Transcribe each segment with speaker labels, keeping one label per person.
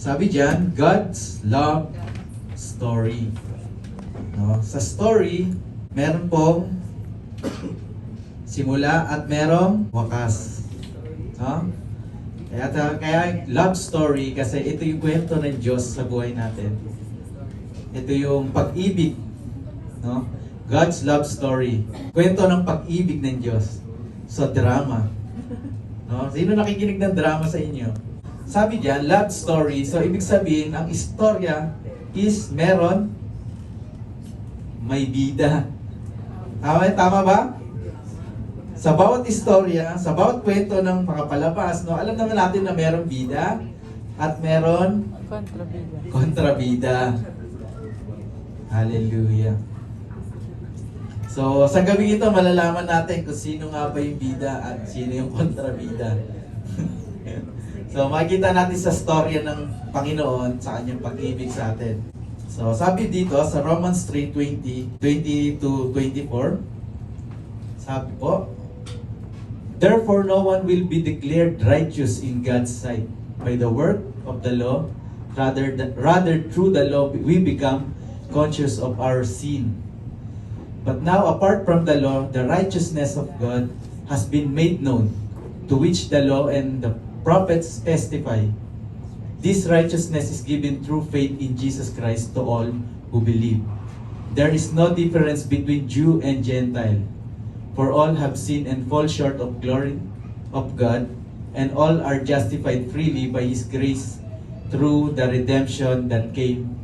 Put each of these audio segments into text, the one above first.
Speaker 1: Sabi diyan, God's love story. No? Sa story, meron pong simula at merong wakas. No? Kaya love story kasi ito yung kwento ng Diyos sa buhay natin. Ito yung pag-ibig, no? God's love story. Kwento ng pag-ibig ng Diyos. So drama. No? Sino nakikinig ng drama sa inyo? Sabi diyan, love story. So ibig sabihin, ang istorya is may bida. Tama ba? Sa bawat istorya, sa bawat kwento ng pakapalabas, no, alam naman natin na merong bida at meron kontrabida. Hallelujah. So, sa gabi ito, malalaman natin kung sino nga ba yung bida at sino yung kontrabida. So, makikita natin sa storya ng Panginoon sa kanyang pag-ibig sa atin. So, sabi dito sa Romans 3:20-24, sabi po, therefore, no one will be declared righteous in God's sight by the work of the law. Rather, through the law, we become conscious of our sin. But now, apart from the law, the righteousness of God has been made known, to which the law and the prophets testify. This righteousness is given through faith in Jesus Christ to all who believe. There is no difference between Jew and Gentile, for all have sinned and fall short of glory of God, and all are justified freely by His grace through the redemption that came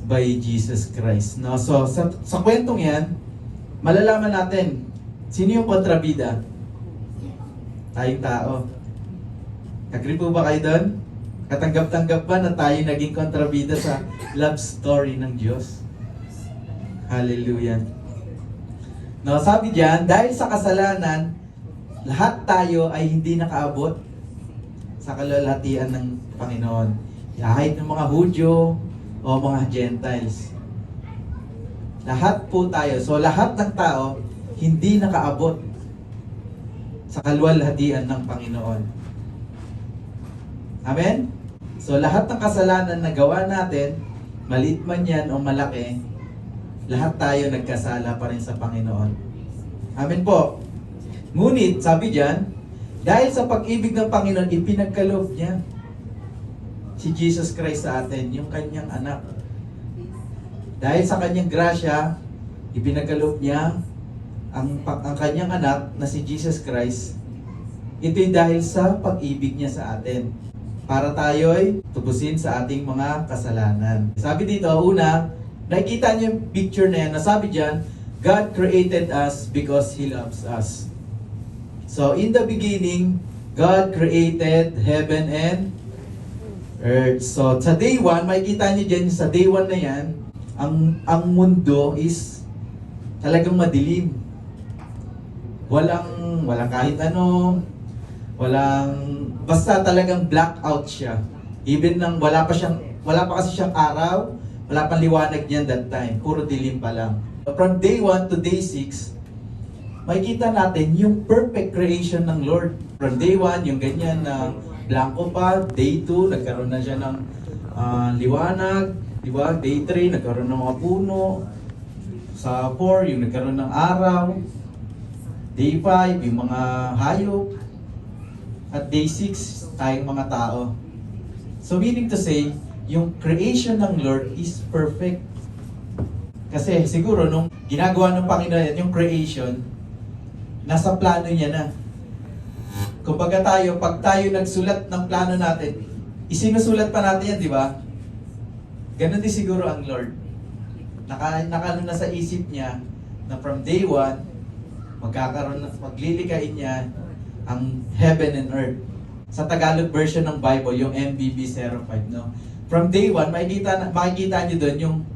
Speaker 1: by Jesus Christ. No? So, sa kwentong yan, malalaman natin, sino yung kontrabida? Tayong tao. Agree po ba kayo doon? Katanggap-tanggap ba na tayo naging kontrabida sa love story ng Diyos? Hallelujah. No, sabi diyan, dahil sa kasalanan, lahat tayo ay hindi nakaabot sa kalwalhatian ng Panginoon. Kahit ng mga Hudyo o mga Gentiles. Lahat po tayo. So lahat ng tao hindi nakaabot sa kalwalhatian ng Panginoon. Amen? So lahat ng kasalanan na gawa natin, maliit man yan o malaki, lahat tayo nagkasala pa rin sa Panginoon. Amen po. Ngunit, sabi diyan, dahil sa pag-ibig ng Panginoon, ipinagkaloob niya si Jesus Christ sa atin, yung kanyang anak. Dahil sa kanyang grasya, ipinagkaloob niya ang kanyang anak na si Jesus Christ. Ito'y dahil sa pag-ibig niya sa atin, para tayo'y tubusin sa ating mga kasalanan. Sabi dito, una, nakikita niyo yung picture na yan, nasabi diyan, God created us because He loves us. So, in the beginning, God created heaven and earth. So, sa day 1, makikita niyo dyan, sa day 1 na yan, ang mundo is talagang madilim. Walang kahit ano, basta talagang blackout siya. Even nang wala pa kasi siyang araw, wala pang liwanag niyan that time. Puro dilim pa lang. From day 1 to day 6, makikita natin yung perfect creation ng Lord. From day 1, yung ganyan na blanco pa. Day 2, nagkaroon na siya ng liwanag. Diba? Day 3, nagkaroon ng mga puno. Sa 4, yung nagkaroon ng araw. Day 5, yung mga hayop. At day 6, tayong mga tao. So meaning to say, yung creation ng Lord is perfect. Kasi siguro nung ginagawa ng Panginoon yung creation, nasa plano niya na. Kumbaga pag tayo nagsulat ng plano natin, isinusulat pa natin yan, di ba? Ganon din siguro ang Lord. Nakano na sa isip niya na from day 1, maglilikain niya ang heaven and earth. Sa Tagalog version ng Bible, yung MBB 05, no? From day 1, makikita niyo doon yung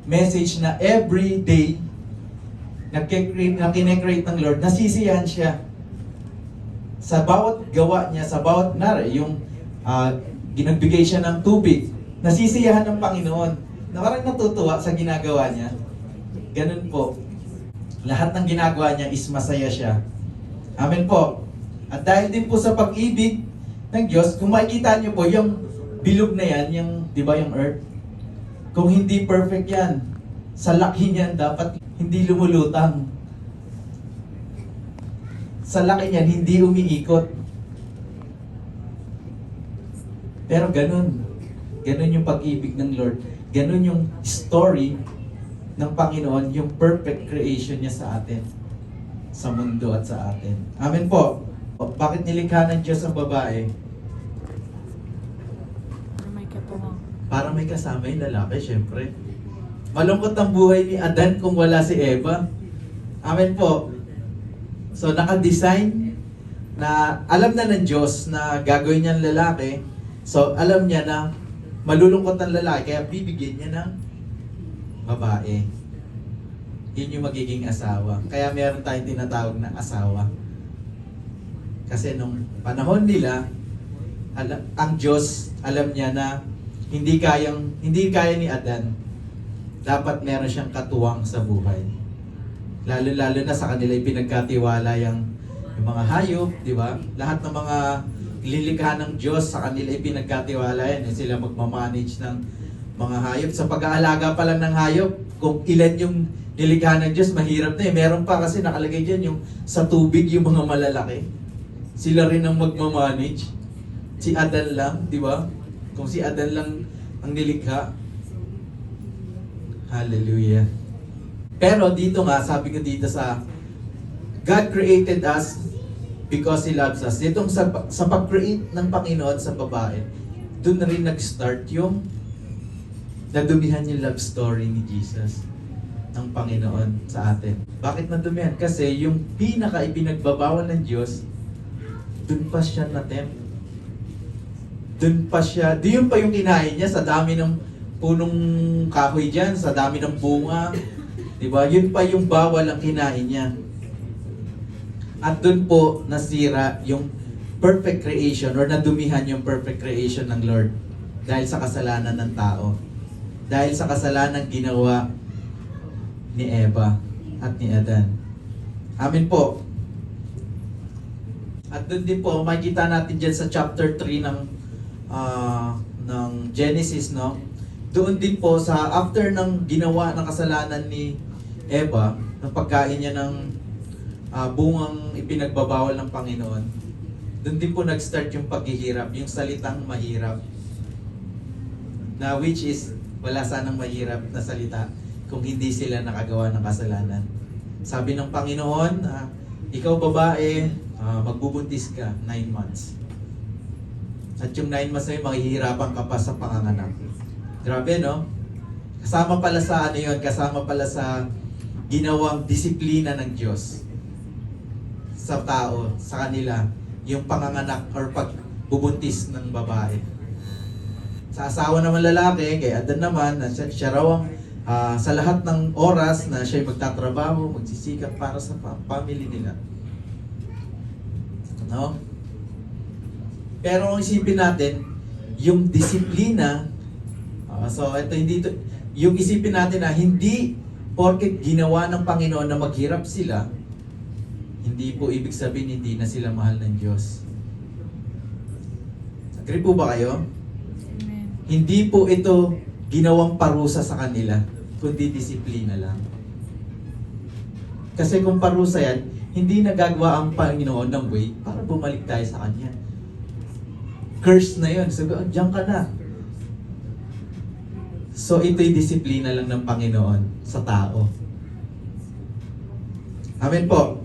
Speaker 1: message na every day na kinecreate ng Lord, nasisiyahan siya. Sa bawat gawa niya, sa bawat yung ginagbigay siya ng tubig, nasisiyahan ng Panginoon. Na parang natutuwa sa ginagawa niya. Ganun po. Lahat ng ginagawa niya is masaya siya. Amen po. At dahil din po sa pag-ibig ng Diyos, kung makikita niyo po, yung bilog na yan, yung, di ba yung earth? Kung hindi perfect yan, sa laki niyan dapat hindi lumulutang. Sa laki niyan, hindi umiikot. Pero ganun. Ganun yung pag-ibig ng Lord. Ganun yung story ng Panginoon, yung perfect creation niya sa atin. Sa mundo at sa atin. Amen po. Bakit nilikha ng Diyos ang babae?
Speaker 2: May katuwang.
Speaker 1: Para may kasama yung lalaki, syempre. Malungkot ang buhay ni Adan kung wala si Eva. Amen po. So, naka-design na alam na ng Diyos na gagawin niya ang lalaki. So, alam niya na malulungkot ang lalaki, kaya bibigyan niya ng babae. Yun yung magiging asawa. Kaya meron tayong tinatawag na asawa. Kasi nung panahon nila, ang Diyos, alam niya na hindi kaya ni Adan. Dapat meron siyang katuwang sa buhay. Lalo-lalo na sa kanila pinagkatiwala yung mga hayop, di ba? Lahat ng mga lilikha ng Diyos sa kanila pinagkatiwala yan. Sila magmamanage ng mga hayop. Sa pag-aalaga pa lang ng hayop, kung ilan yung nilikha ng Diyos, mahirap na eh. Meron pa kasi nakalagay dyan yung sa tubig yung mga malalaki. Sila rin ang magmamanage. Si Adan lang, di ba? Kung si Adan lang ang nilikha. Hallelujah. Pero dito nga, sabi ko dito sa God created us because He loves us. Ditong sa pag-create ng Panginoon sa babae, doon na rin nag-start yung nadumihan yung love story ni Jesus ng Panginoon sa atin. Bakit nadumihan? Kasi yung pinaka-ipinagbabawal ng Diyos, doon pa siya na-tempt. Doon pa yung kinain niya sa dami ng punong kahoy dyan, sa dami ng bunga. Diba? Yun pa yung bawal ang kinain niya. At doon po nasira yung perfect creation or nadumihan yung perfect creation ng Lord dahil sa kasalanan ng tao. Dahil sa kasalanan ginawa ni Eva at ni Adan. Amen po. At doon din po, makikita natin dyan sa chapter 3 ng Genesis, no? Doon din po sa after ng ginawa ng kasalanan ni Eva, ng pagkain niya ng bungang ipinagbabawal ng Panginoon, doon din po nag-start yung paghihirap, yung salitang mahirap. Na which is, wala sanang mahirap na salita kung hindi sila nakagawa ng kasalanan. Sabi ng Panginoon, ikaw babae, magbubuntis ka 9 months. At yung 9 months na yun, maghihirapan ka pa sa panganganak. Grabe, no? Kasama pala sa ano yun, kasama pala sa ginawang disiplina ng Diyos sa tao, sa kanila, yung panganganak or pagbubuntis ng babae. Sa asawa naman lalaki, kay Adan naman, na siya raw ang sa lahat ng oras na siya magtatrabaho, magsisikap para sa family nila. No? Pero kung isipin natin, yung disiplina, so ito hindi ito, yung isipin natin na hindi porket ginawa ng Panginoon na maghirap sila, hindi po ibig sabihin hindi na sila mahal ng Diyos. Agree po ba kayo?
Speaker 2: Amen.
Speaker 1: Hindi po ito ginawang parusa sa kanila, kundi disiplina lang. Kasi kung parusa yan, hindi nagagawa ang Panginoon ng way para bumalik tayo sa Kanya. Curse na yun. So, diyan ka na. So, ito'y disiplina lang ng Panginoon sa tao. Amen po.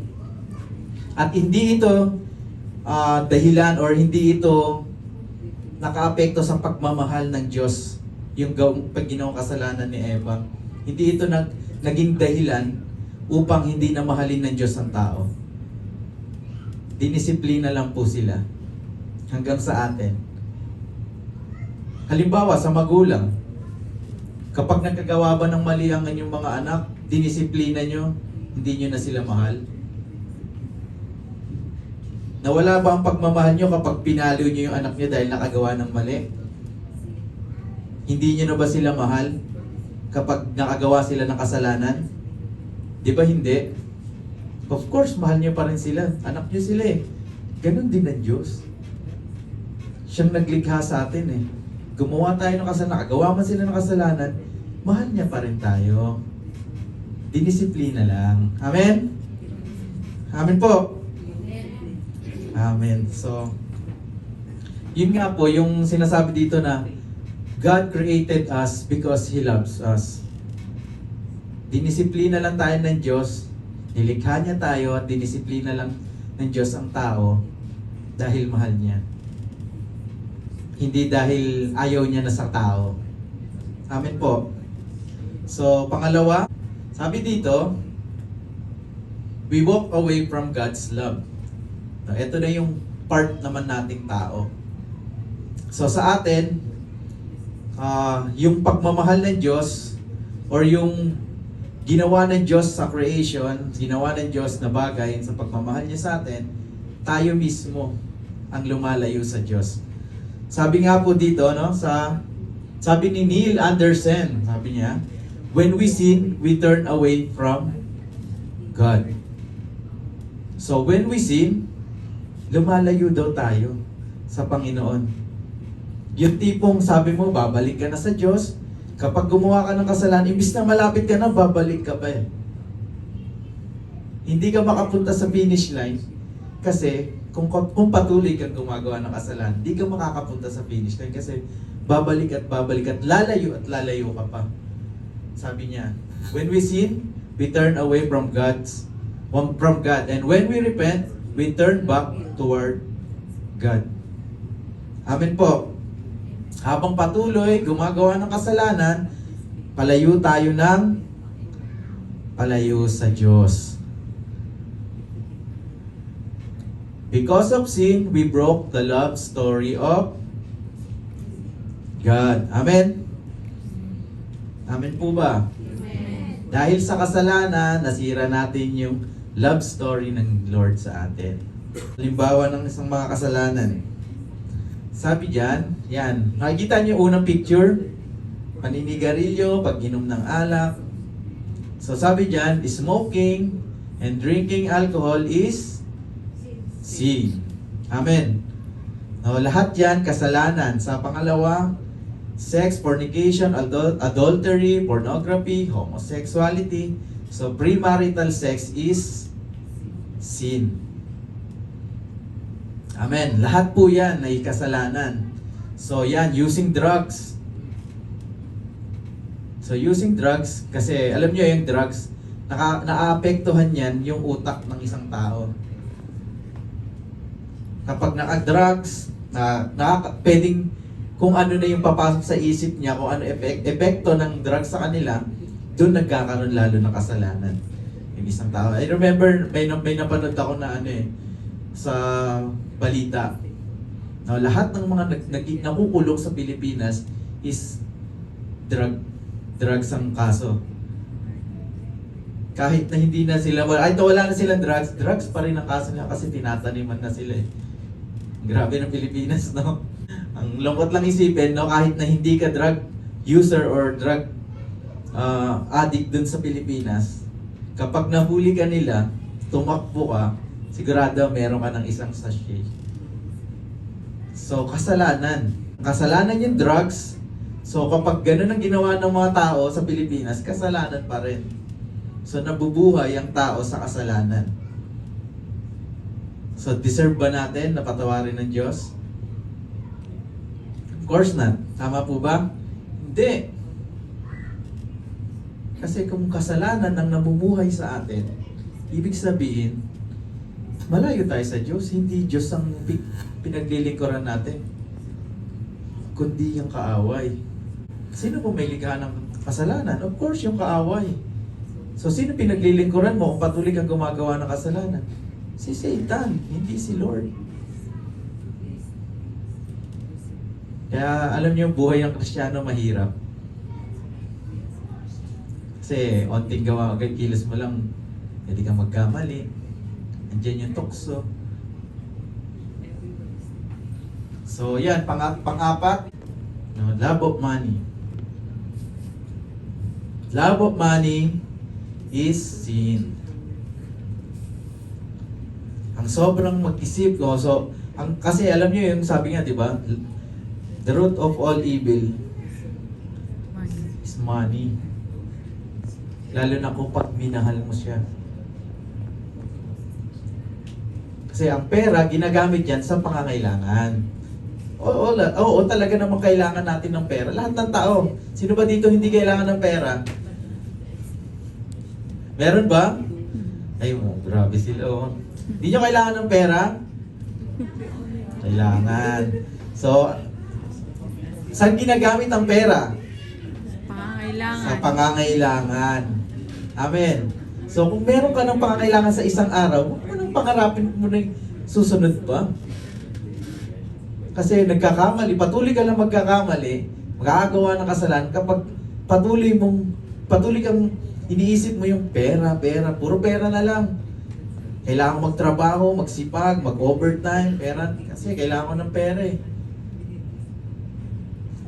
Speaker 1: At hindi ito dahilan or hindi ito nakaapekto sa pagmamahal ng Diyos yung pag ginawang kasalanan ni Eva. Hindi ito naging dahilan upang hindi na mahalin ng Diyos ang tao. Dinisiplina lang po sila hanggang sa atin. Halimbawa, sa magulang, kapag nagkagawa ba ng mali ang inyong mga anak, dinisiplina nyo, hindi nyo na sila mahal? Nawala ba ang pagmamahal nyo kapag pinalo nyo yung anak nyo dahil nakagawa ng mali? Hindi nyo na ba sila mahal kapag nakagawa sila ng kasalanan? Di ba hindi? Of course, mahal nyo pa rin sila. Anak nyo sila eh. Ganon din ang Diyos. Siyang naglikha sa atin eh. gumawa tayo ng kasalanan, nakagawa man sila ng kasalanan, mahal niya pa rin tayo. Dinisiplina lang. Amen? Amen po. Amen. So, yun nga po, yung sinasabi dito na God created us because He loves us. Dinisiplina lang tayo ng Diyos, nilikha niya tayo at dinisiplina lang ng Diyos ang tao dahil mahal niya. Hindi dahil ayaw niya na sa tao. Amen po. So, pangalawa, sabi dito, we walk away from God's love. Ito na yung part naman nating tao. So sa atin, yung pagmamahal ng Diyos or yung ginawa ng Diyos sa creation, ginawa ng Diyos na bagay sa pagmamahal niya sa atin, tayo mismo ang lumalayo sa Diyos. Sabi nga po dito, no, sabi ni Neil Anderson, sabi niya, when we sin, we turn away from God. So when we sin, lumalayo daw tayo sa Panginoon. Yung tipong sabi mo, babalik ka na sa Diyos. Kapag gumawa ka ng kasalanan, imbis na malapit ka na, babalik ka pa eh. Hindi ka makapunta sa finish line kasi kung patuloy kang gumagawa ng kasalanan, hindi ka makakapunta sa finish line kasi babalik at lalayo ka pa. Sabi niya, when we sin, we turn away from God. And when we repent, we turn back toward God. Amen po. Habang patuloy gumagawa ng kasalanan, palayo sa Diyos. Because of sin, we broke the love story of God. Amen? Amen po ba?
Speaker 2: Amen.
Speaker 1: Dahil sa kasalanan, nasira natin yung love story ng Lord sa atin. Halimbawa ng isang mga kasalanan. Sabi dyan, yan, nakikita niyo unang picture, paninigarilyo, pag-inom ng alak. So sabi dyan, smoking and drinking alcohol is sin. Amen. No, lahat yan kasalanan. Sa pangalawa, sex, fornication, adultery, pornography, homosexuality. So premarital sex is sin. Amen. Lahat po yan ay kasalanan. So yan, using drugs. So using drugs, kasi alam niyo yung drugs, naaapektuhan yan yung utak ng isang tao. Kapag naka-drugs, pwedeng kung ano na yung papasok sa isip niya, kung ano epekto ng drugs sa kanila, doon nagkakaroon lalo ng kasalanan yung isang tao. I remember, may napanood ako na sa balita. Now, lahat ng mga nakukulong sa Pilipinas is drugs ang kaso. Kahit na hindi na sila, wala na silang drugs pa rin ang kaso nila kasi tinataniman na sila eh. Grabe ng Pilipinas, no? Ang lungkot lang isipin, no? Kahit na hindi ka drug user or drug addict dun sa Pilipinas, kapag nahuli ka nila, tumakbo ka, sigurado meron ka ng isang sachet. So, kasalanan. Kasalanan yung drugs. So, kapag ganun ang ginawa ng mga tao sa Pilipinas, kasalanan pa rin. So, nabubuhay ang tao sa kasalanan. So, deserve ba natin na patawarin ng Diyos? Of course not. Tama po ba? Hindi. Kasi kung kasalanan ang namumuhay sa atin, ibig sabihin, malayo tayo sa Diyos. Hindi Diyos ang pinaglilingkuran natin, kundi yung kaaway. Sino po may likha ng kasalanan? Of course, yung kaaway. So, sino pinaglilingkuran mo kung patuloy kang gumagawa ng kasalanan? Si Satan, hindi si Lord. Kaya alam niyo, buhay ng Kristiyano mahirap. Kasi onting gawa, kilos mo lang, hindi ka magkamali. Andiyan yung tukso. So yan, pang-apat, no, love of money. Love of money is sin. Ang sobrang mag-isip ko, kasi alam niyo yung sabi nga, di ba? The root of all evil
Speaker 2: Money.
Speaker 1: is money. Lalo na kung pag minahal mo siya. Kasi ang pera, ginagamit yan sa pangangailangan. Oo, talaga namang kailangan natin ng pera. Lahat ng tao. Sino ba dito hindi kailangan ng pera? Meron ba? Ay, grabe sila. Oh. Hindi nyo kailangan ng pera? Kailangan. So, saan ginagamit ang pera?
Speaker 2: Pangangailangan.
Speaker 1: Sa pangangailangan. Amen. So, kung meron ka ng pangangailangan sa isang araw, huwag mo nang pangarapin mo na yung susunod pa. Kasi nagkakamali, patuloy ka lang magkakamali, magkakagawa ng kasalanan kapag patuloy kang iniisip mo yung pera, puro pera na lang. Kailangan ko magtrabaho, magsipag, mag-overtime, pera, kasi kailangan ko ng pera eh.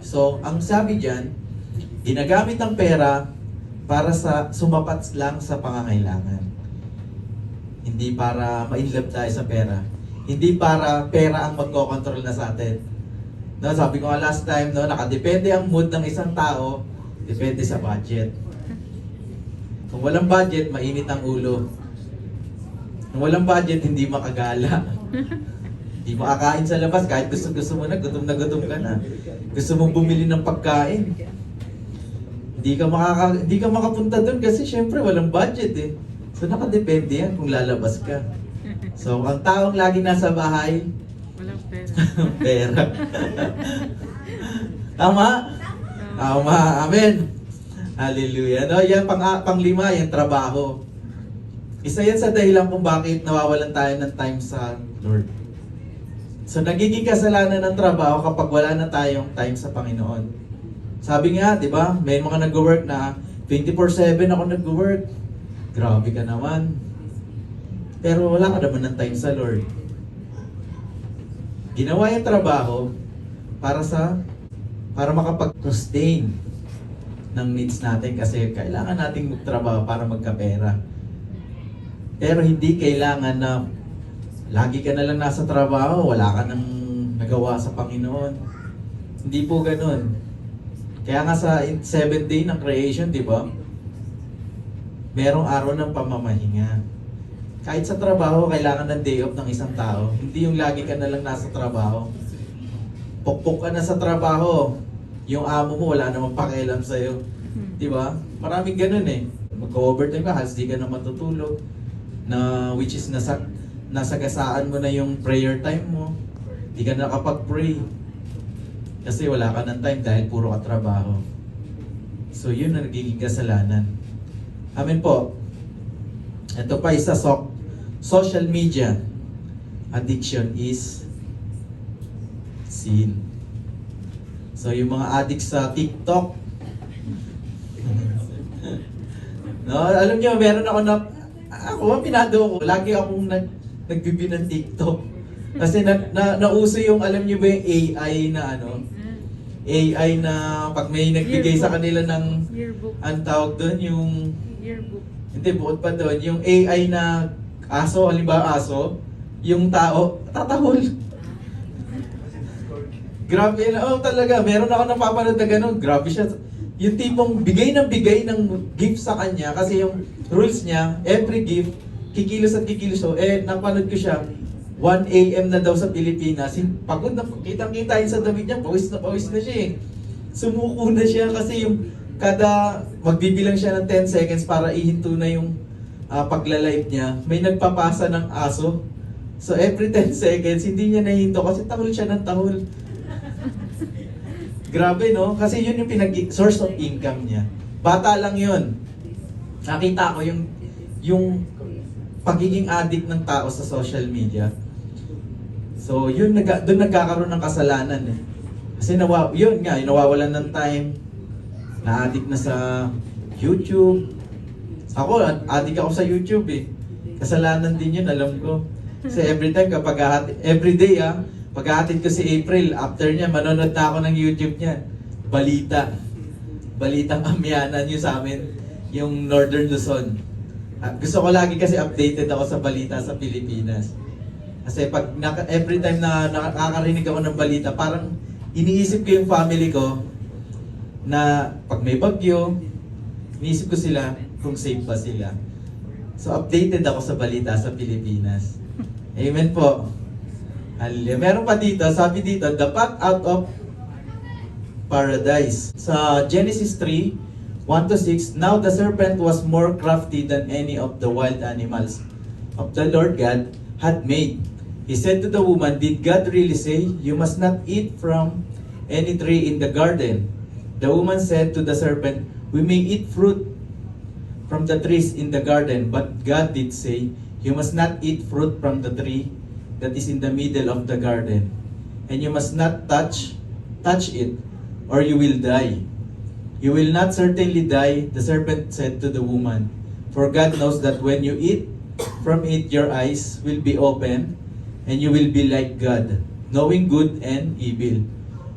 Speaker 1: So, ang sabi dyan, ginagamit ang pera para sa sumapat lang sa pangangailangan. Hindi para ma-inlove tayo sa pera. Hindi para pera ang magkocontrol na sa atin. No, sabi ko nga last time, no, nakadepende ang mood ng isang tao, depende sa budget. Kung walang budget, mainit ang ulo. Kung walang budget, hindi makagala. Hindi makakain sa labas, kahit gusto mo na gutom ka na. Gusto mong bumili ng pagkain. Hindi ka makapunta doon kasi syempre walang budget eh. So nakadepende yan kung lalabas ka. So ang taong lagi nasa bahay,
Speaker 2: Walang pera.
Speaker 1: pera. Tama? Tama. Amen. Hallelujah. No, yan panglima, yung trabaho. Isa yan sa dahilan kung bakit nawawalan tayo ng time sa Lord. So nagiging kasalanan ng trabaho kapag wala na tayong time sa Panginoon. Sabi nga, di ba, may mga nag-work na 24/7 ako nag-work. Grabe ka naman. Pero wala ka naman ng time sa Lord. Ginawa yung trabaho para makapag-sustain ng needs natin kasi kailangan nating magtrabaho para magkapera. Pero hindi kailangan na lagi ka na lang nasa trabaho, wala ka nang nagawa sa Panginoon. Hindi po ganun. Kaya nga sa 7th day ng creation, di ba? Merong araw ng pamamahinga. Kahit sa trabaho, kailangan ng day off ng isang tao. Hindi yung lagi ka na lang nasa trabaho. Pukpok ka na sa trabaho. Yung amo mo, wala namang pakialam sa'yo. Di ba? Maraming ganun eh. Mag-overtime ka, halos di ka na matutulog. Which is nasagasaan mo na yung prayer time mo. Di ka nakapag-pray. Kasi wala ka ng time dahil puro ka trabaho. So yun ang nagiging kasalanan. Amen po. Ito pa isa, social media addiction is sin. So yung mga addict sa TikTok, no, alam niyo, meron ako pinado ko. Lagi akong nagbibi ng TikTok. Kasi nauso yung, alam niyo ba yung AI na AI na pag may nagbigay sa kanila ng,
Speaker 2: Yearbook.
Speaker 1: ang tawag doon, yung,
Speaker 2: Yearbook.
Speaker 1: hindi, bukod pa doon, yung AI na aso, halimbawa aso, yung tao, tatahol. Grabe na, talaga, meron ako napapanood na gano'n, grabe siya. Yung tipong bigay ng gift sa kanya, kasi yung rules niya, every gift, kikilos at kikilos. So, napanood ko siya, 1 AM na daw sa Pilipinas, pagod na, kitang-kita yun sa damit niya, pawis na siya eh. Sumuko na siya kasi yung kada magbibilang siya ng 10 seconds para ihinto na yung pagla-live niya, may nagpapasa ng aso. So every 10 seconds, hindi niya nahinto kasi tahol siya ng tahol. Grabe no? Kasi yun yung source of income niya. Bata lang yun. Nakita ko yung pagiging addict ng tao sa social media. So yun, doon nagkakaroon ng kasalanan eh. Kasi nawawalan ng time. Na-addict na sa YouTube. Ako, addict ako sa YouTube eh. Kasalanan din yun, alam ko. Kasi every time everyday pag-ahatid ko si April, after niya, manonood na ako ng YouTube niya. Balitang amyanan yun sa amin, yung Northern Luzon. Gusto ko lagi kasi updated ako sa balita sa Pilipinas. Kasi every time na nakakarinig ako ng balita, parang iniisip ko yung family ko na pag may bagyo, iniisip ko sila kung safe ba sila. So updated ako sa balita sa Pilipinas. Amen po. Hallelujah. Meron pa dito, sabi dito, the path out of paradise. Sa Genesis 3, 1-6, now the serpent was more crafty than any of the wild animals of the Lord God had made. He said to the woman, did God really say, you must not eat from any tree in the garden? The woman said to the serpent, we may eat fruit from the trees in the garden, but God did say, you must not eat fruit from the tree that is in the middle of the garden, and you must not touch it, or you will die. You will not certainly die, the serpent said to the woman, for God knows that when you eat from it, your eyes will be opened, and you will be like God, knowing good and evil.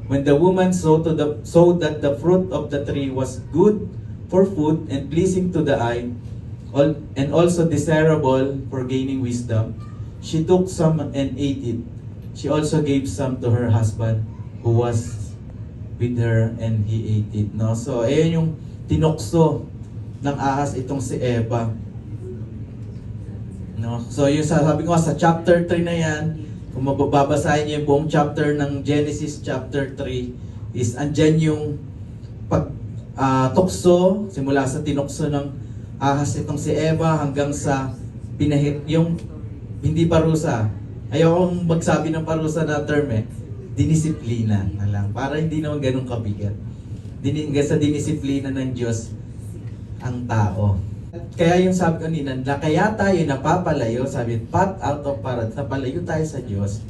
Speaker 1: When the woman saw that the fruit of the tree was good for food and pleasing to the eye, and also desirable for gaining wisdom, she took some and ate it. She also gave some to her husband who was with her, and he ate it. No? So, ayan yung tinukso ng ahas itong si Eva. No? So, yung sabi ko sa chapter 3 na yan, kung mababasahin niyo yung buong chapter ng Genesis chapter 3, is andyan yung tukso, simula sa tinukso ng ahas itong si Eva hanggang sa yung hindi parusa. Ayokong magsabi ng parusa na term dinisiplina na lang. Para hindi naman ganun kabigat. Sa dinisiplina ng Diyos ang tao. Kaya yung sabi kanina, na kaya tayo napapalayo, sabi, path out of paradise, napalayo tayo sa Diyos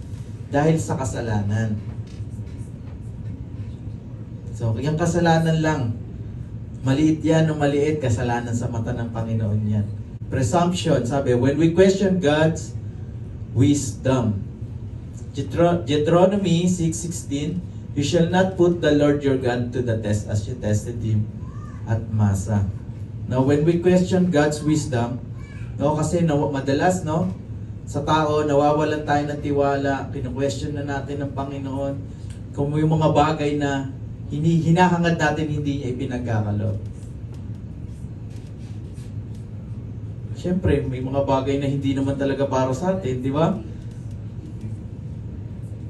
Speaker 1: dahil sa kasalanan. So, yung kasalanan lang, maliit yan o maliit, kasalanan sa mata ng Panginoon yan. Presumption, sabi, when we question God's wisdom. Deuteronomy 6:16, you shall not put the Lord your God to the test as you tested Him at Masa. Now, when we question God's wisdom, kasi madalas, sa tao, nawawalan tayo ng tiwala, kinu-question na natin ng Panginoon, kung yung mga bagay na hinahangad natin, hindi niya ipinagkakaloob. Siyempre, may mga bagay na hindi naman talaga para sa atin, di ba?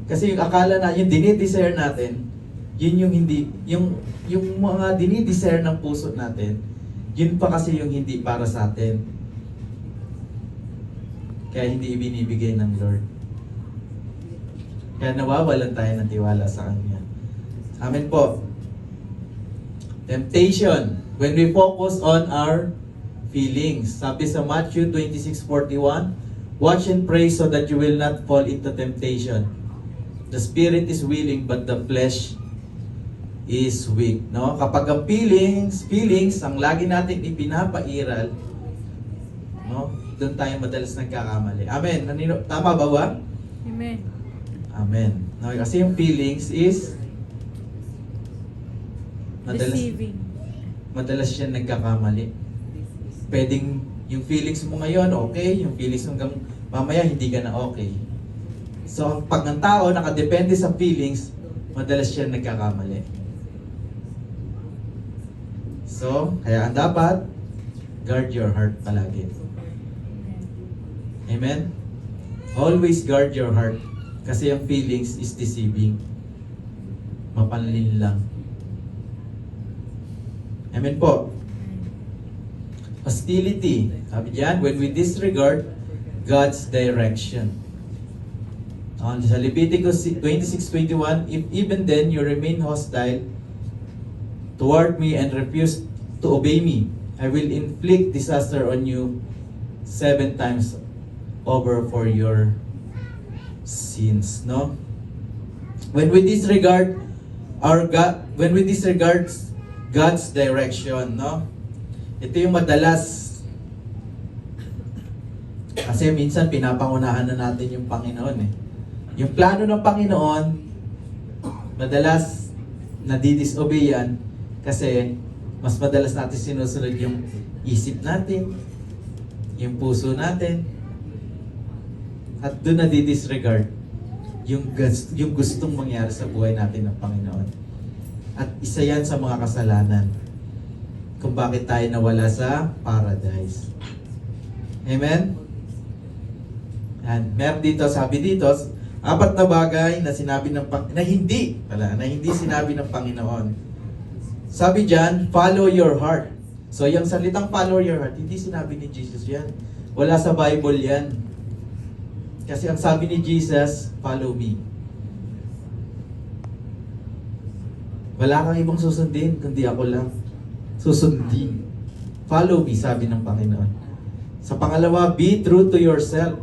Speaker 1: Kasi yung akala na, yung dinidesire natin, yun yung hindi, yung mga dinidesire ng puso natin, yun pa kasi yung hindi para sa atin. Kaya hindi ibinibigay ng Lord. Kaya nawawalan tayo ng tiwala sa Kanya. Amen po. Temptation. When we focus on our feelings. Sabi sa Matthew 26:41, watch and pray so that you will not fall into temptation. The spirit is willing but the flesh is weak. No? Kapag ang feelings ang lagi natin ipinapairal, no? Doon tayo madalas nagkakamali. Amen. Tama ba?
Speaker 2: Amen.
Speaker 1: Amen. No, kasi yung feelings is madalas siya nagkakamali. Pwedeng yung feelings mo ngayon okay, yung feelings mo hanggang mamaya hindi ka na okay. So pag ang tao nakadepende sa feelings, madalas siya nagkakamali. So, kaya ang dapat, guard your heart palagi. Amen? Always guard your heart. Kasi yung feelings is deceiving. Mapanlin lang. Amen po. Hostility. Sabi diyan, when we disregard God's direction. Sa Leviticus 26:21, if even then you remain hostile toward me and refuse to obey me, I will inflict disaster on you 7 times over for your sins. No? When we disregard God's direction, no? Ito yung madalas. Kasi minsan pinapangunahan na natin yung Panginoon Yung plano ng Panginoon, madalas nadidisobey yan kasi mas madalas natin sinusunod yung isip natin, yung puso natin, at doon nadidisregard yung gustong mangyari sa buhay natin ng Panginoon. At isa yan sa mga kasalanan kung bakit tayo nawala sa paradise. Amen? Yan. Meron dito, sabi dito, 4 na bagay na sinabi ng na hindi sinabi ng Panginoon. Sabi diyan, follow your heart. So, yung salitang follow your heart, hindi sinabi ni Jesus yan. Wala sa Bible yan. Kasi ang sabi ni Jesus, follow me. Wala kang ibang susundin, kundi ako lang. Susundin. Follow me, sabi ng Panginoon. Sa pangalawa, be true to yourself.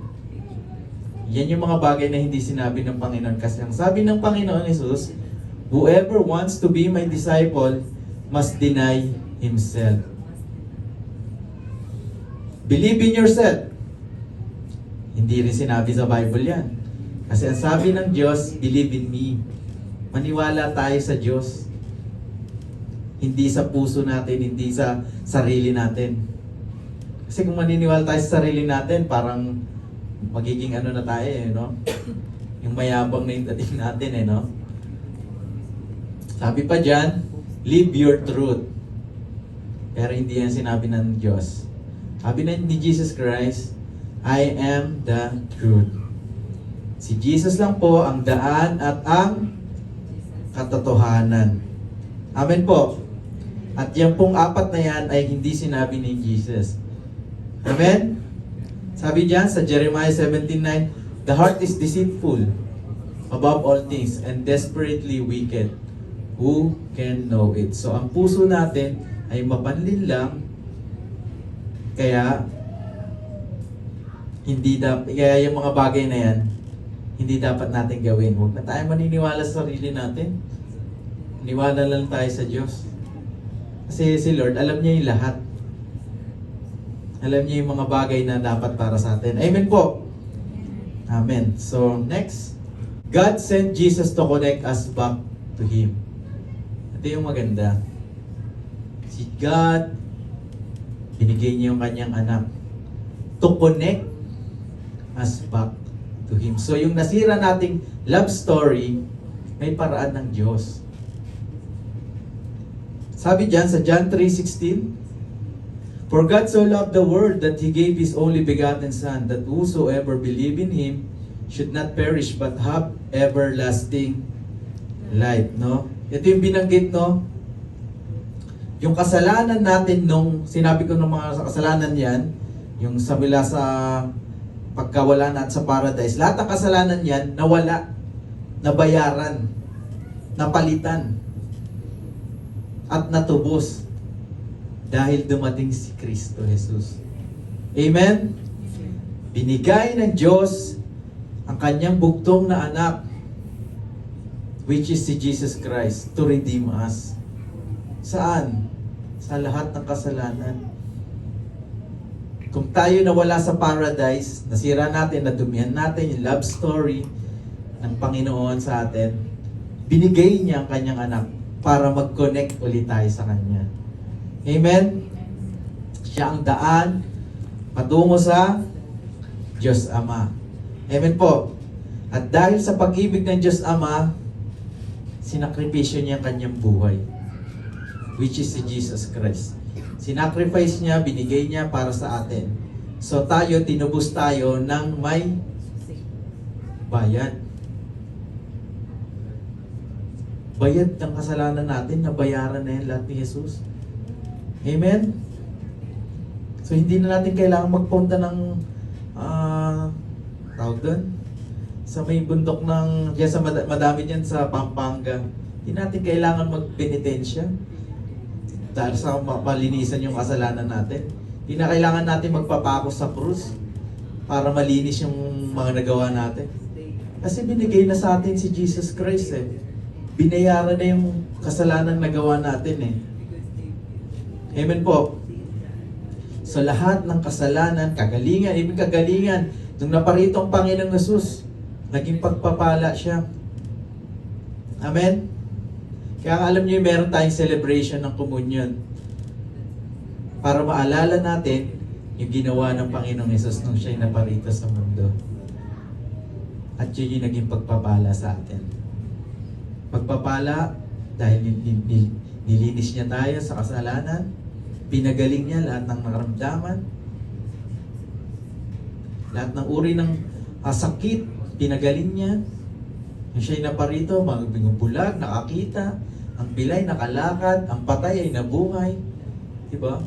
Speaker 1: Yan yung mga bagay na hindi sinabi ng Panginoon. Kasi ang sabi ng Panginoon Jesus, whoever wants to be my disciple must deny himself. Believe in yourself. Hindi rin sinabi sa Bible yan. Kasi ang sabi ng Diyos, believe in me. Maniwala tayo sa Diyos. Hindi sa puso natin, hindi sa sarili natin. Kasi kung maniniwala tayo sa sarili natin, parang magiging ano na tayo no? Yung mayabang na yung dating natin no? Sabi pa dyan, live your truth. Pero hindi yan sinabi ng Diyos. Sabi na ni Jesus Christ, I am the truth. Si Jesus lang po ang daan at ang katotohanan. Amen po. At yung pong 4 na yan ay hindi sinabi ni Jesus. Amen? Sabi diyan sa Jeremiah 17:9, the heart is deceitful above all things and desperately wicked. Who can know it? So ang puso natin ay mapanlin lang, kaya yung mga bagay na yan, hindi dapat natin gawin. Huwag na tayo maniniwala sa sarili natin. Niwala lang tayo sa Diyos. Kasi si Lord, alam niya yung lahat. Alam niya yung mga bagay na dapat para sa atin. Amen po. Amen. So, next. God sent Jesus to connect us back to Him. Ito yung maganda. Si God, binigay niya yung kanyang anak to connect us back to Him. So, yung nasira nating love story, may paraan ng Diyos. Sabi diyan sa John 3:16, for God so loved the world that He gave His only begotten Son, that whosoever believe in Him should not perish but have everlasting life. No? Ito yung binanggit, no? Yung kasalanan natin nung, sinabi ko ng mga kasalanan yan, yung sa mula sa pagkawala natin sa paradise, lahat ng kasalanan yan, nawala, nabayaran, napalitan, at natubos dahil dumating si Kristo Jesus. Amen? Binigay ng Diyos ang kanyang bugtong na anak, which is si Jesus Christ, to redeem us. Saan? Sa lahat ng kasalanan. Kung tayo nawala sa paradise, nasira natin, nadumihan natin yung love story ng Panginoon sa atin, binigay niya ang kanyang anak para mag-connect ulit tayo sa Kanya. Amen? Siya ang daan patungo sa Diyos Ama. Amen po. At dahil sa pag-ibig ng Diyos Ama, sinakripisyo niya ang kanyang buhay, which is si Jesus Christ. Sinacrifice niya, binigay niya para sa atin. So tayo, tinubos tayo ng may bayad. Bayad ng kasalanan natin, nabayaran na yan lahat ni Jesus. Amen? So hindi na natin kailangan magpunta ng tawag doon? Sa may bundok ng, diyan sa madami dyan sa Pampanga. Hindi natin kailangan magpenitensya dahil sa malinisan yung kasalanan natin. Hindi na kailangan natin magpapako sa krus para malinis yung mga nagawa natin. Kasi binigay na sa atin si Jesus Christ Binayaran na yung kasalanan na gawa natin Amen po. So lahat ng kasalanan, kagalingan, ibig kagalingan, nung naparito ang Panginoong Jesus, naging pagpapala siya. Amen? Kaya alam niyo, meron tayong celebration ng communion para maalala natin yung ginawa ng Panginoong Jesus nung siya'y naparito sa mundo. At yun yung naging pagpapala sa atin. Pagpapala dahil nilinis niya tayo sa kasalanan, pinagaling niya lahat ng nakaramdaman, lahat ng uri ng sakit, pinagaling niya. Yung siya'y naparito, mga bulag, nakakita, ang pilay nakalakad, ang patay ay nabuhay. Diba?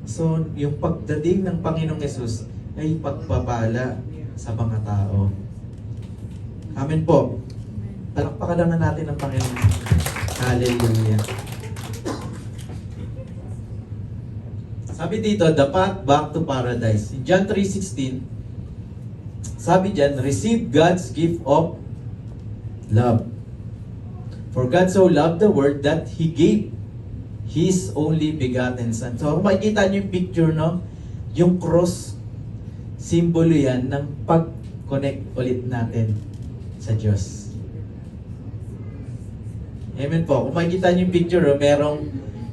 Speaker 1: So, yung pagdating ng Panginoong Yesus ay pagpapala sa mga tao. Amen po. Palakpakan naman natin ang Panginoon. Hallelujah. Sabi dito, the path back to paradise. In John 3:16, sabi dyan, receive God's gift of love. For God so loved the world that He gave His only begotten Son. So, kung makikita niyo yung picture, no? Yung cross, simbolo yan ng pag-connect ulit natin sa Diyos. Amen po. Kung makikita niyo yung picture, no?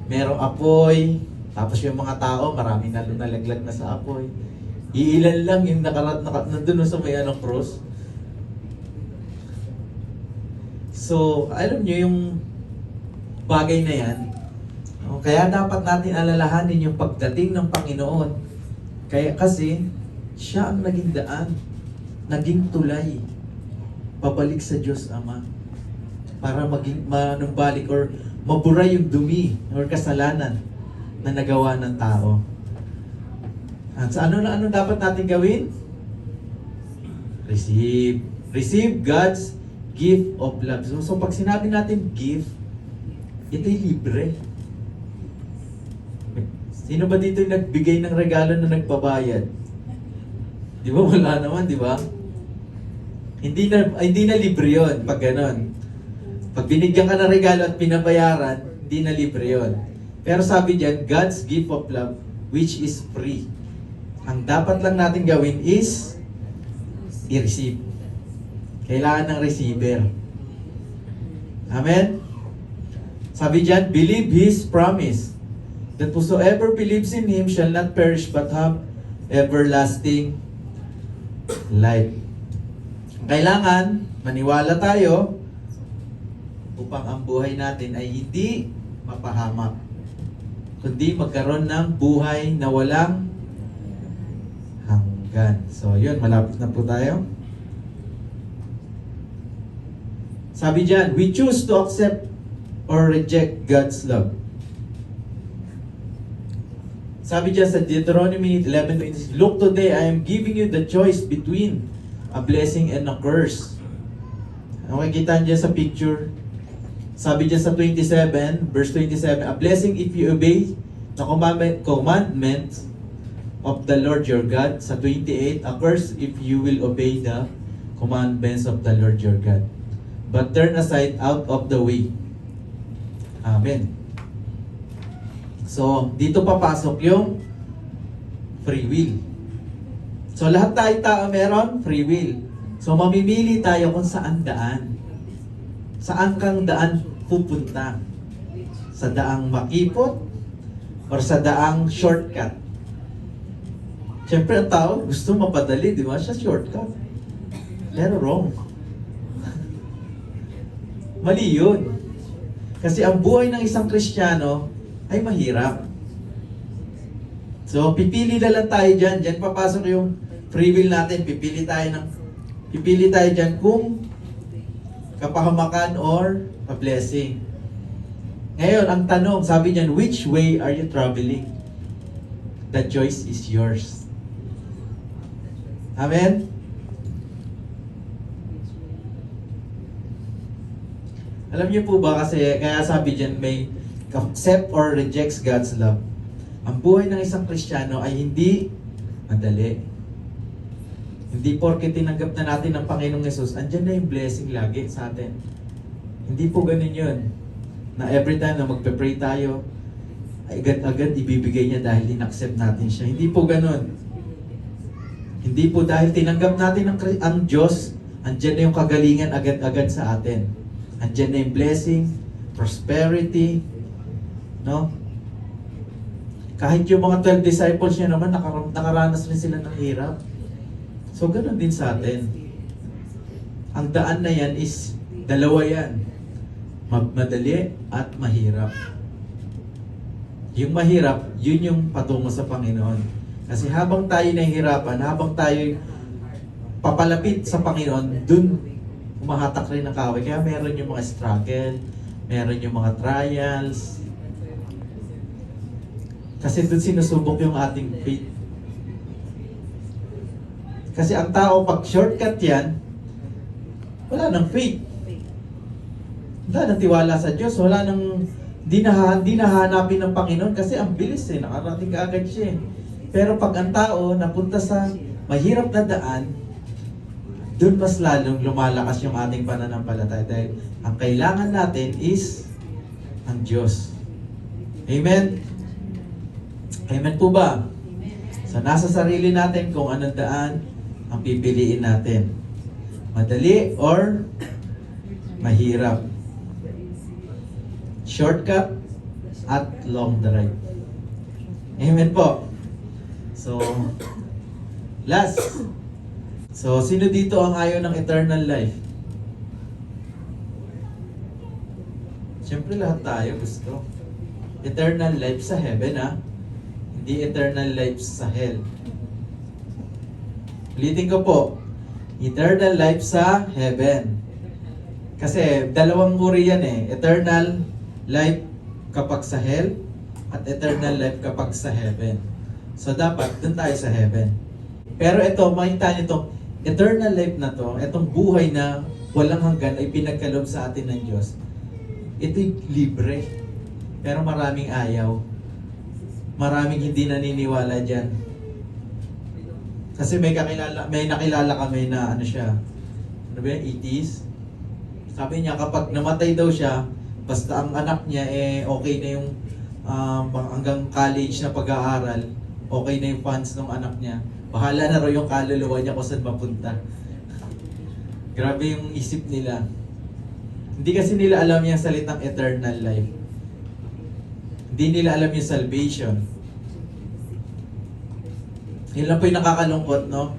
Speaker 1: merong apoy, tapos yung mga tao, maraming nalaglag na sa apoy. Iilan lang yung nandun sa may cross. So, alam nyo yung bagay na yan. Kaya dapat natin alalahanin yung pagdating ng Panginoon. Kasi, siya ang naging daan, naging tulay, pabalik sa Diyos Ama. Para maging manumbalik or mabura yung dumi or kasalanan na nagawa ng tao. At sa ano dapat natin gawin? Receive God's gift of love. So pag sinabi natin gift, ito'y libre. Sino ba dito yung nagbigay ng regalo na nagbabayad? Di ba? Wala naman, di ba? Hindi na libre yun pag ganon. Pag binigyan ka ng regalo at pinabayaran, hindi na libre yun. Pero sabi diyan, God's gift of love, which is free. Ang dapat lang natin gawin is i-receive. Kailangan ng receiver. Amen? Sabi diyan, believe His promise, that whosoever believes in Him shall not perish but have everlasting life. Kailangan maniwala tayo upang ang buhay natin ay hindi mapahamak, kundi magkaroon ng buhay na walang hanggan. So, yun, malapit na po tayo. Sabi diyan, we choose to accept or reject God's love. Sabi diyan sa Deuteronomy 11:26, look, today I am giving you the choice between a blessing and a curse. Makikita niyo sa picture. Sabi diyan sa 27, verse 27, a blessing if you obey the commandment of the Lord your God. Sa 28, a curse if you will obey the commandments of the Lord your God, but turn aside out of the way. Amen. So, dito papasok yung free will. So, lahat tayo tao meron free will. So, mamimili tayo kung saan daan. Saan kang daan pupunta? Sa daang makipot or sa daang shortcut? Siyempre, ang tao gusto mapadali, di ba? Siya shortcut. Pero wrong. Mali yun. Kasi ang buhay ng isang Kristiyano ay mahirap. So, pipili na lang tayo dyan. Dyan papasok yung free will natin. Pipili tayo dyan kung kapahamakan or a blessing. Ngayon, ang tanong, sabi niyan, which way are you traveling? The choice is yours. Amen? Alam niyo po ba kasi, kaya sabi diyan may accept or rejects God's love. Ang buhay ng isang Kristiyano ay hindi madali. Hindi porke tinanggap na natin ng Panginoong Yesus, andyan na yung blessing lagi sa atin. Hindi po ganun yun. Na every time na magpe-pray tayo, agad-agad ibibigay niya dahil in-accept natin siya. Hindi po ganun. Hindi po dahil tinanggap natin ang Diyos, andyan na yung kagalingan agad-agad sa atin. Andyan na yung blessing, prosperity, no? Kahit yung mga 12 disciples niya naman, nakaranas rin sila ng hirap. So, ganun din sa atin. Ang daan na yan is dalawa yan. Madali at mahirap. Yung mahirap, yun yung patungo sa Panginoon. Kasi habang tayo nahihirapan, habang tayo papalapit sa Panginoon, dun umahatak rin ang kaway. Kaya meron yung mga struggle, meron yung mga trials. Kasi dun sinusubok yung ating faith. Kasi ang tao, pag shortcut yan, wala nang faith. Wala nang tiwala sa Diyos. Wala nang, di nahanapin ng Panginoon kasi ang bilis nakarating ka agad siya. Pero pag ang tao napunta sa mahirap na daan, doon mas lalong lumalakas yung ating pananampalataya. Dahil ang kailangan natin is ang Diyos. Amen? Amen po ba? So nasa sarili natin kung anong daan ang pipiliin natin. Madali or mahirap. Shortcut at long drive. Amen po. So, last. So, sino dito ang ayaw ng eternal life? Siyempre lahat tayo gusto. Eternal life sa heaven, ha? Hindi eternal life sa hell. Ulitin ko po. Eternal life sa heaven. Kasi dalawang uri yan eh. Eternal life kapag sa hell at eternal life kapag sa heaven. So dapat dun tayo sa heaven. Pero ito, makita nyo itong eternal life na to, itong buhay na walang hanggan ay pinagkaloob sa atin ng Diyos. Ito'y libre. Pero maraming ayaw. Maraming hindi naniniwala dyan. Kasi may nakilala kami na ano siya, ano ba yan, atheist? Sabi niya kapag namatay daw siya, basta ang anak niya okay na yung hanggang college na pag-aaral, okay na yung funds ng anak niya. Bahala na raw yung kaluluwa niya kung saan mapunta. Grabe yung isip nila. Hindi kasi nila alam yung salitang eternal life. Hindi nila alam yung salvation. Yun lang po yung nakakalungkot, no?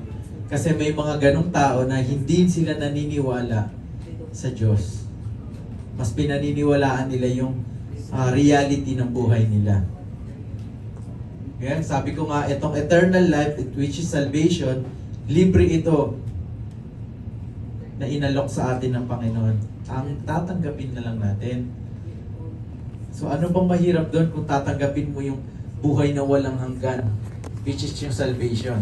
Speaker 1: Kasi may mga ganong tao na hindi sila naniniwala sa Diyos. Mas pinaniniwalaan nila yung reality ng buhay nila. Okay? Sabi ko nga, itong eternal life, which is salvation, libre ito na inalok sa atin ng Panginoon. Ang tatanggapin na lang natin. So ano bang mahirap doon kung tatanggapin mo yung buhay na walang hanggan, which is yung salvation?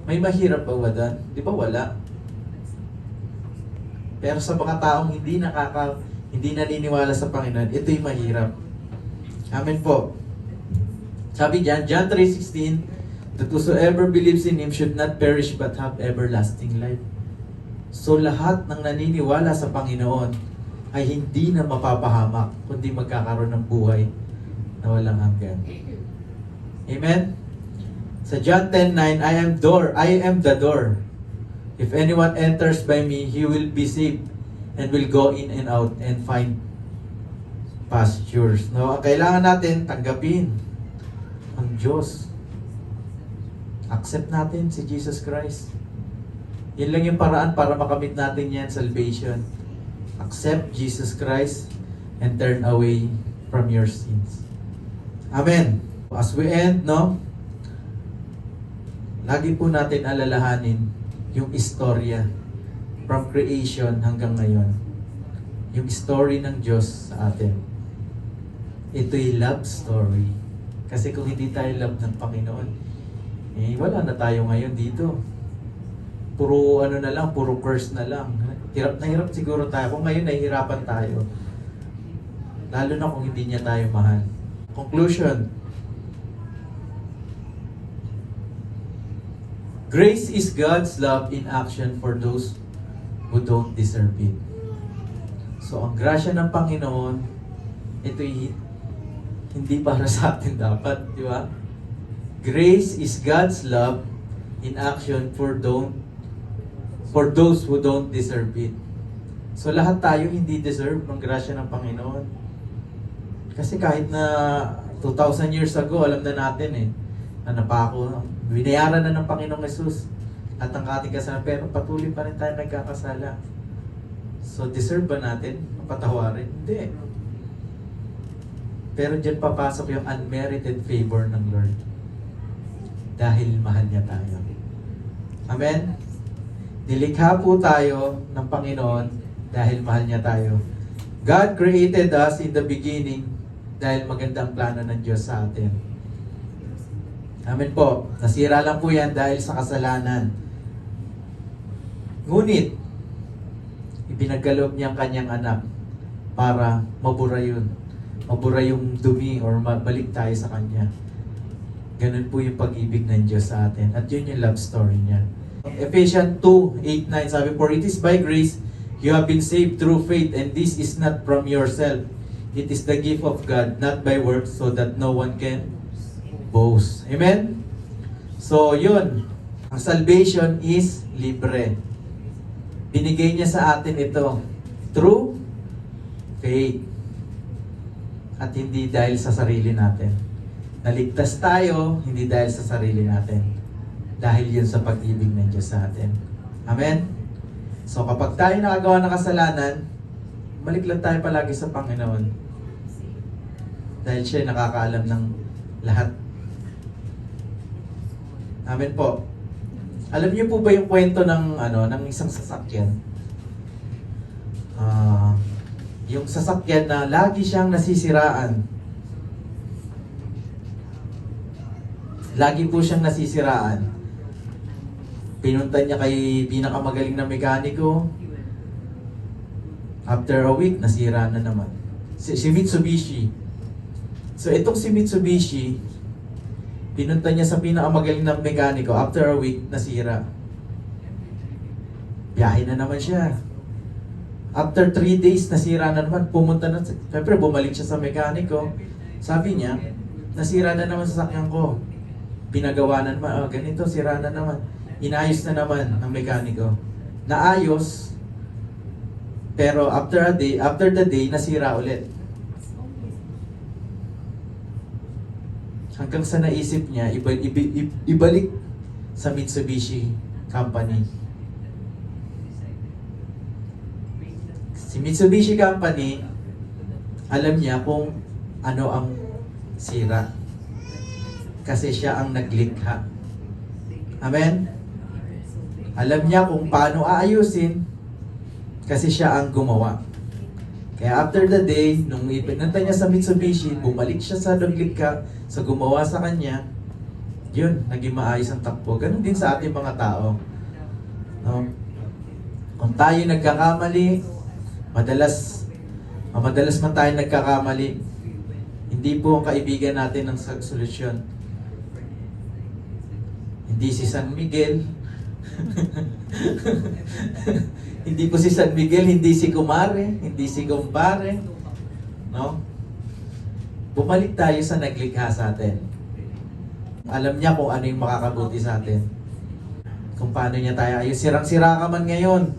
Speaker 1: May mahirap ba doon? Di ba wala? Pero sa mga taong hindi naniniwala sa Panginoon, ito yung mahirap. Amen po. Sabi diyan, John 3:16, that whosoever believes in Him should not perish but have everlasting life. So lahat ng naniniwala sa Panginoon ay hindi na mapapahamak, kundi magkakaroon ng buhay na walang hanggan. Amen? Sa John 10:9, I am the door. If anyone enters by me, he will be saved and will go in and out and find pastures. No, kailangan natin tanggapin ang Diyos. Accept natin si Jesus Christ. Yan lang yung paraan para makamit natin yan, salvation. Accept Jesus Christ and turn away from your sins. Amen. As we end, no? Lagi po natin alalahanin yung istorya from creation hanggang ngayon. Yung story ng Diyos sa atin. Ito'y love story. Kasi kung hindi tayo love ng Panginoon, wala na tayo ngayon dito. Puro na lang, puro curse na lang. Hirap na hirap siguro tayo. Kung ngayon nahihirapan tayo, lalo na kung hindi niya tayo mahal. Conclusion. Grace is God's love in action for those who don't deserve it. So, ang grasya ng Panginoon, ito'y hindi para sa atin dapat, di ba? Grace is God's love in action for those who don't deserve it. So, lahat tayo hindi deserve ng grasya ng Panginoon. Kasi kahit na 2,000 years ago, alam na natin na napako, binayaran na ng Panginoong Jesus at ang ating kasalanan, pero patuloy pa rin tayo nagkakasala. So, deserve ba natin patawarin? Hindi. Pero dyan papasok yung unmerited favor ng Lord. Dahil mahal niya tayo. Amen? Nilikha po tayo ng Panginoon dahil mahal niya tayo. God created us in the beginning dahil magandang plano ng Diyos sa atin. Amen po. Nasira lang po yan dahil sa kasalanan. Ngunit, ibinagkaloob niya ang kanyang anak para mabura yun. Mabura yung dumi or mabalik tayo sa kanya. Ganun po yung pag-ibig ng Diyos sa atin. At yun yung love story niya. Ephesians 2:8-9 sabi, "For it is by grace you have been saved through faith, and this is not from yourself. It is the gift of God, not by works, so that no one can boast." Amen? So, yun. Ang salvation is libre. Binigay niya sa atin ito through faith. At hindi dahil sa sarili natin. Naligtas tayo, hindi dahil sa sarili natin. Dahil yun sa pag-ibig ng Diyos sa atin. Amen? So kapag tayo nakagawa ng kasalanan, balik lang tayo palagi sa Panginoon. Dahil siya nakakaalam ng lahat. Amen po. Alam niyo po ba yung kwento ng isang sasakyan? Yung sasakyan na lagi siyang nasisiraan. Lagi po siyang nasisiraan. Pinunta niya kay pinakamagaling na mekaniko. After a week, nasira na naman. Si Mitsubishi. So itong si Mitsubishi, pinunta niya sa pinakamagaling na mekaniko. After a week, nasira. Biyahe na naman siya. After 3 days, nasira na naman. Pumunta na. Siyempre, bumalik siya sa mekaniko. Sabi niya, nasira na naman sa sasakyan ko. Pinagawa na naman. Ganito, sira na naman. Inayos na naman ng mekaniko. Naayos. Pero after the day, nasira ulit. Hanggang sa naisip niya, ibalik sa Mitsubishi Company. Si Mitsubishi Company, alam niya kung ano ang sira. Kasi siya ang naglikha. Amen? Alam niya kung paano aayusin kasi siya ang gumawa. Kaya after the day, nung ipinunta niya sa Mitsubishi, bumalik siya sa naglikha, sa gumawa sa kanya, yun, naging maayos ang takbo. Ganun din sa ating mga tao. No? Kung tayo nagkakamali, madalas man tayo nagkakamali, hindi po ang kaibigan natin ang solusyon. Hindi si San Miguel, hindi po si San Miguel, hindi si Kumare, hindi si Kumpare, no? Bumalik tayo sa naglikha sa atin. Alam niya kung ano yung makakabuti sa atin. Kung paano niya tayo ayos. Sirang-sira ka man ngayon.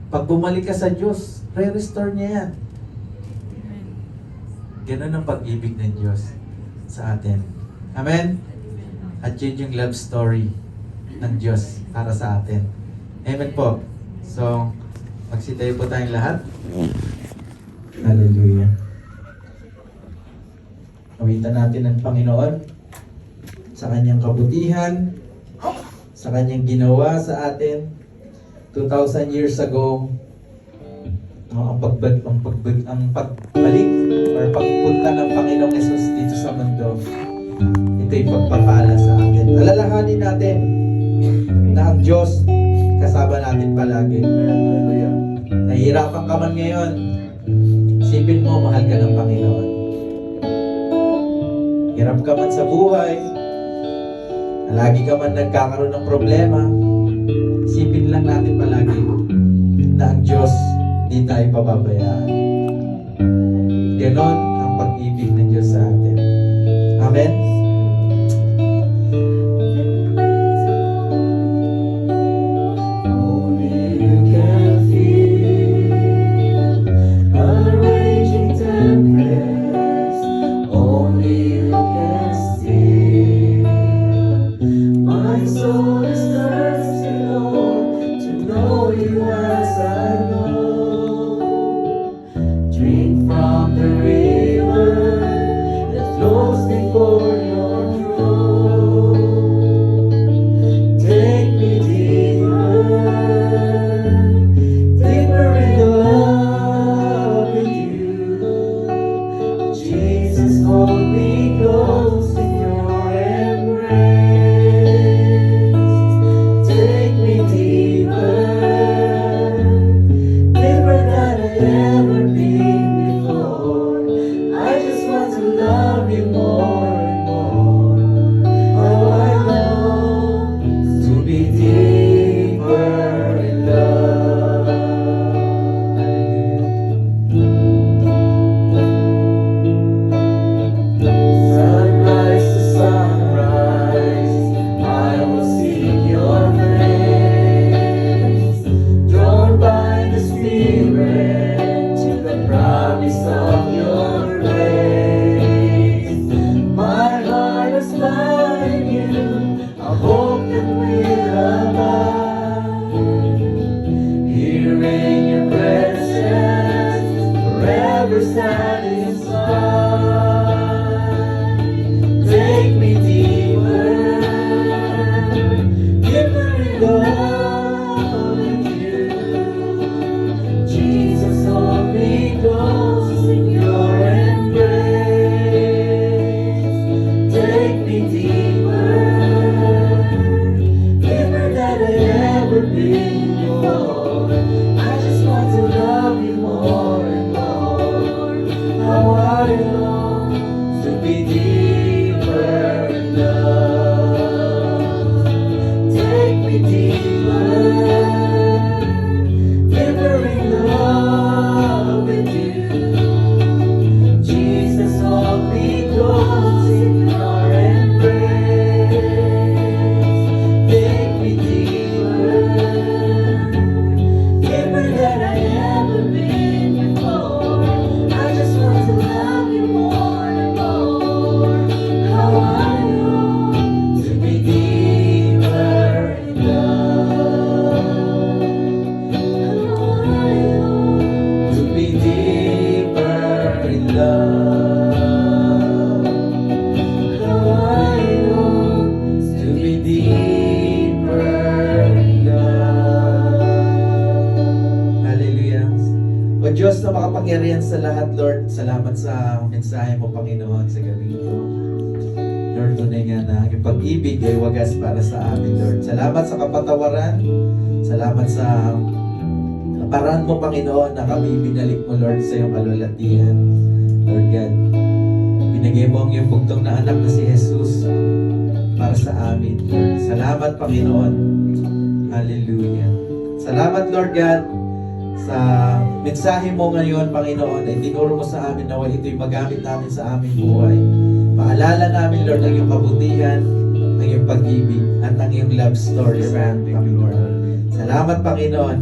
Speaker 1: Pag bumalik ka sa Diyos, re-restore niya yan. Ganun ang pag-ibig ng Diyos sa atin. Amen? At yun yung love story ng Diyos para sa atin. Amen po. So, magsitayo po tayong lahat. Hallelujah. Awitan natin ang Panginoon sa kanyang kabutihan, sa kanyang ginawa sa atin 2,000 years ago. Ang pagbalik or pagpunta ng Panginoong Yesus dito sa mundo, ito'y pagpapala sa atin. Alalahanin natin na ang Diyos kasama natin palagi. Hallelujah. Nahihirapan ka man ngayon, isipin mo, mahal ka ng Panginoon. Hirap ka man sa buhay, lagi ka man nagkakaroon ng problema, isipin lang natin palagi na ang Diyos di tayo pababayaan. Ganon ang pag-ibig ng Diyos sa atin. Amen?
Speaker 3: My soul is thirsty, Lord. Jesus, hold me close in your embrace. Take me deeper, deeper than I've ever been before. I just want to love you more and more. Oh, I long to be deeper in love. Sunrise to sunrise, I will seek your face. Drawn by the Spirit to the promise of your grace. My heart is finding you, a hope that will abide. Here in your presence, forever satisfied. Take me deeper, deeper in love with you. Jesus, hold me close in your embrace. Take me deeper, deeper than I've ever been before. I just want to love you more and more. How I long to be deeper in love. Take me deeper, deeper in love with you. Jesus, hold me close in your embrace. Take me deeper, deeper than I ever been before. I just want to love you more and more. How I long to be deeper in love. How I long to be deeper in love. How I long to be deeper in love.
Speaker 1: Hallelujah. O Diyos na makapangyarihan sa lahat, Lord, salamat sa mensahe mo, Panginoon, sa gabi ito. Lord, tunay nga na ang iyong pag-ibig ay wagas para sa amin, Lord. Salamat sa kapatawaran. Salamat sa paraan mo, Panginoon, na kami binalik mo, Lord, sa iyong kalwalatian. Lord God, binigay mo ang iyong bugtong na anak na si Jesus para sa amin, Lord. Salamat, Panginoon. Hallelujah. Salamat, Lord God, sa mensahe mo ngayon, Panginoon, ay tinuro mo sa amin na ito'y magamit namin sa aming buhay. Maalala namin, Lord, ang iyong kabutihan, ang iyong pag-ibig, at ang iyong love story sa amin, Panginoon. Salamat, Panginoon.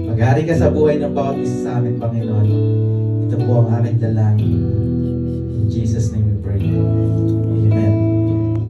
Speaker 1: Maghari ka sa buhay ng bawat isa sa amin, Panginoon. Ito po ang aming dalangin. In Jesus' name we pray.